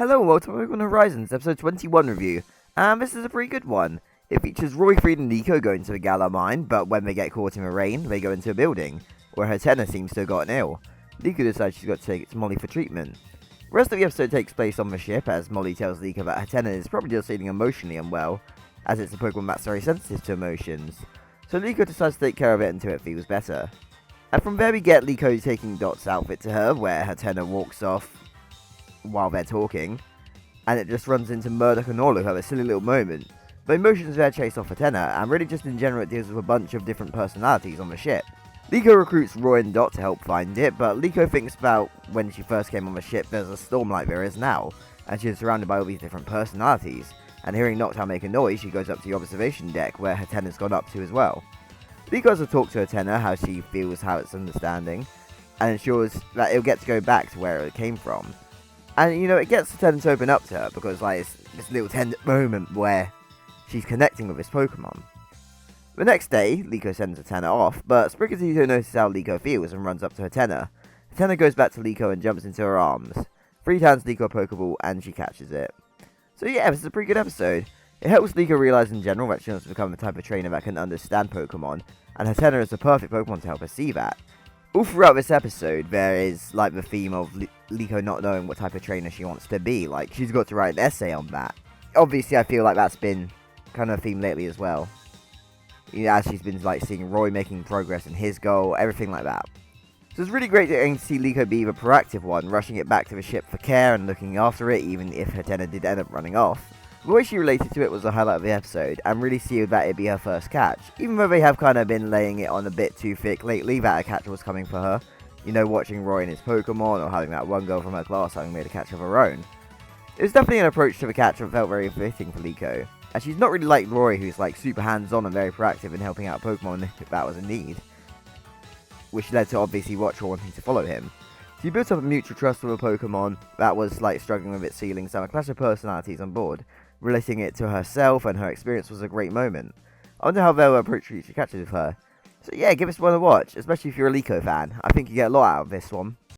Hello and welcome to Pokemon Horizons episode 21 review, and this is a pretty good one. It features Roy, Freed and Liko going to the Galar mine, but when they get caught in the rain, they go into a building, where Hatenna seems to have gotten ill. Liko decides she's got to take it to Molly for treatment. The rest of the episode takes place on the ship, as Molly tells Liko that Hatenna is probably just feeling emotionally unwell, as it's a Pokemon that's very sensitive to emotions. So Liko decides to take care of it until it feels better. And from there we get Liko taking Dot's outfit to her, where Hatenna walks off while they're talking, and it just runs into Murdoch and Orlo who have a silly little moment. The emotions there chase off Hatenna, and really just in general it deals with a bunch of different personalities on the ship. Liko recruits Roy and Dot to help find it, but Liko thinks about when she first came on the ship there's a storm like there is now, and she's surrounded by all these different personalities, and hearing Noctowl make a noise, she goes up to the observation deck where Hatenna's gone up to as well. Liko has a talk to Hatenna, how she feels, how it's understanding, and ensures that it'll get to go back to where it came from. And, you know, it gets Hatenna to open up to her, because, like, it's this little tender moment where she's connecting with this Pokemon. The next day, Liko sends Hatenna off, but Sprigatito notices how Liko feels and runs up to Hatenna. Hatenna goes back to Liko and jumps into her arms. Freed hands Liko a Pokeball, and she catches it. So yeah, this is a pretty good episode. It helps Liko realize in general that she wants to become the type of trainer that can understand Pokemon, and Hatenna is the perfect Pokemon to help her see that. All throughout this episode, there is, like, the theme of Liko not knowing what type of trainer she wants to be. Like, she's got to write an essay on that. Obviously, I feel like that's been kind of a theme lately as well. You know, as she's been, like, seeing Roy making progress in his goal, everything like that. So it's really great to see Liko be the proactive one, rushing it back to the ship for care and looking after it, even if Hatenna did end up running off. The way she related to it was the highlight of the episode, and really sealed that it'd be her first catch, even though they have kind of been laying it on a bit too thick lately that a catch was coming for her. You know, watching Roy and his Pokemon, or having that one girl from her class having made a catch of her own. It was definitely an approach to the catch that felt very fitting for Liko, as she's not really like Roy, who's like super hands-on and very proactive in helping out Pokemon if that was a need, which led to obviously Watcher wanting to follow him. She built up a mutual trust with a Pokemon that was like struggling with its ceilings, and a clash of personalities on board. Relating it to herself and her experience was a great moment. I wonder how they'll approach future catches with her. So yeah, give this one a watch, especially if you're a Liko fan. I think you get a lot out of this one.